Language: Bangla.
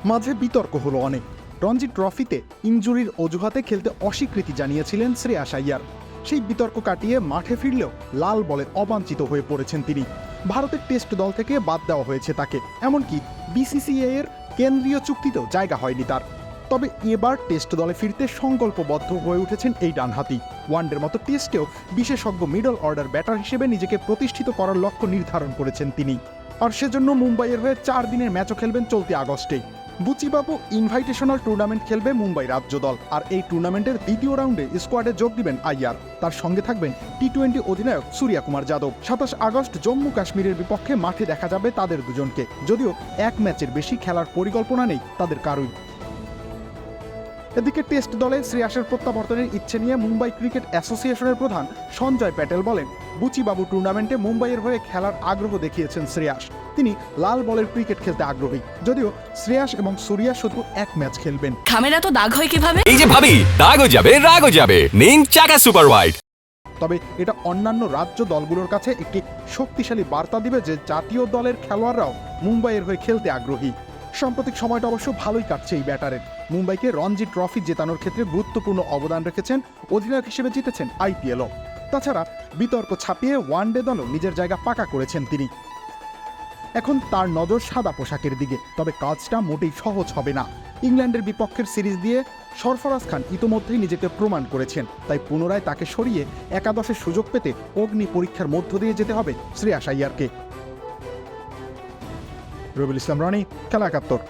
মাঝে বিতর্ক হলো অনেক। রঞ্জি ট্রফিতে ইনজুরির অজুহাতে খেলতে অস্বীকৃতি জানিয়েছিলেন শ্রেয়াস আইয়ার। সেই বিতর্ক কাটিয়ে মাঠে ফিরলেও লাল বলে অবাঞ্ছিত হয়ে পড়েছেন তিনি। ভারতের টেস্ট দল থেকে বাদ দেওয়া হয়েছে তাকে, এমনকি বিসিসিআই এর কেন্দ্রীয় চুক্তিতেও জায়গা হয়নি তার। তবে এবার টেস্ট দলে ফিরতে সংকল্পবদ্ধ হয়ে উঠেছেন এই ডানহাতি। ওয়ানডের মতো টেস্টেও বিশেষজ্ঞ মিডল অর্ডার ব্যাটার হিসেবে নিজেকে প্রতিষ্ঠিত করার লক্ষ্য নির্ধারণ করেছেন তিনি। আর সেজন্য মুম্বাইয়ের হয়ে 4 দিনের ম্যাচও খেলবেন চলতি আগস্টেই। বুচিবাবু ইনভাইটেশনাল টুর্নামেন্ট খেলবে মুম্বাই রাজ্য দল, আর এই টুর্নামেন্টের দ্বিতীয় রাউন্ডে স্কোয়াডে যোগ দিবেন আইয়ার। তার সঙ্গে থাকবেন টি-20 অধিনায়ক সূর্যা কুমার যাদব। 27 আগস্ট জম্মু কাশ্মীরের বিপক্ষে মাঠে দেখা যাবে তাদের দুজনকে, যদিও এক ম্যাচের বেশি খেলার পরিকল্পনা নেই তাদের কারোই। এদিকে টেস্ট দলে শ্রেয়াসের প্রত্যাবর্তনের ইচ্ছে নিয়ে মুম্বাই ক্রিকেট অ্যাসোসিয়েশনের প্রধান সঞ্জয় প্যাটেল বলেন, বুচিবাবু টুর্নামেন্টে মুম্বাইয়ের হয়ে খেলার আগ্রহ দেখিয়েছেন শ্রেয়াস। তিনি লাল বলের ক্রিকেট খেলতে আগ্রহী, যদিও শ্রেয়াস এবং সূর্যা শুধু এক ম্যাচ খেলবেন। খামেরা তো দাগ হয় কিভাবে? এই যে ভাবি, দাগও যাবে রাগও যাবে, নিন চাকা সুপার হোয়াইট। তবে এটা অন্যান্য রাজ্য দলগুলোর কাছে একটি শক্তিশালী বার্তা দিবে যে জাতীয় দলের খেলোয়াড়রাও মুম্বাইয়ের হয়ে খেলতে আগ্রহী। সাম্প্রতিক সময়টা অবশ্য ভালোই কাটছে এই ব্যাটারের। মুম্বাইকে রঞ্জি ট্রফি জেতানোর ক্ষেত্রে গুরুত্বপূর্ণ অবদান রেখেছেন, অধিনায়ক হিসেবে জিতেছেন আইপিএলও। তাছাড়া বিতর্ক ছাপিয়ে ওয়ানডে দলও নিজের জায়গা পাকা করেছেন তিনি। এখন তার নজর সাদা পোশাকের দিকে, তবে কাজটা মোটেই সহজ হবে না। ইংল্যান্ডের বিপক্ষের সিরিজ দিয়ে সরফরাজ খান ইতোমধ্যেই নিজেকে প্রমাণ করেছেন, তাই পুনরায় তাকে সরিয়ে একাদশের সুযোগ পেতে অগ্নি পরীক্ষার মধ্য দিয়ে যেতে হবে শ্রেয়াস আইয়ারকে। রবিউল ইসলাম রনি, খেলা ৭১।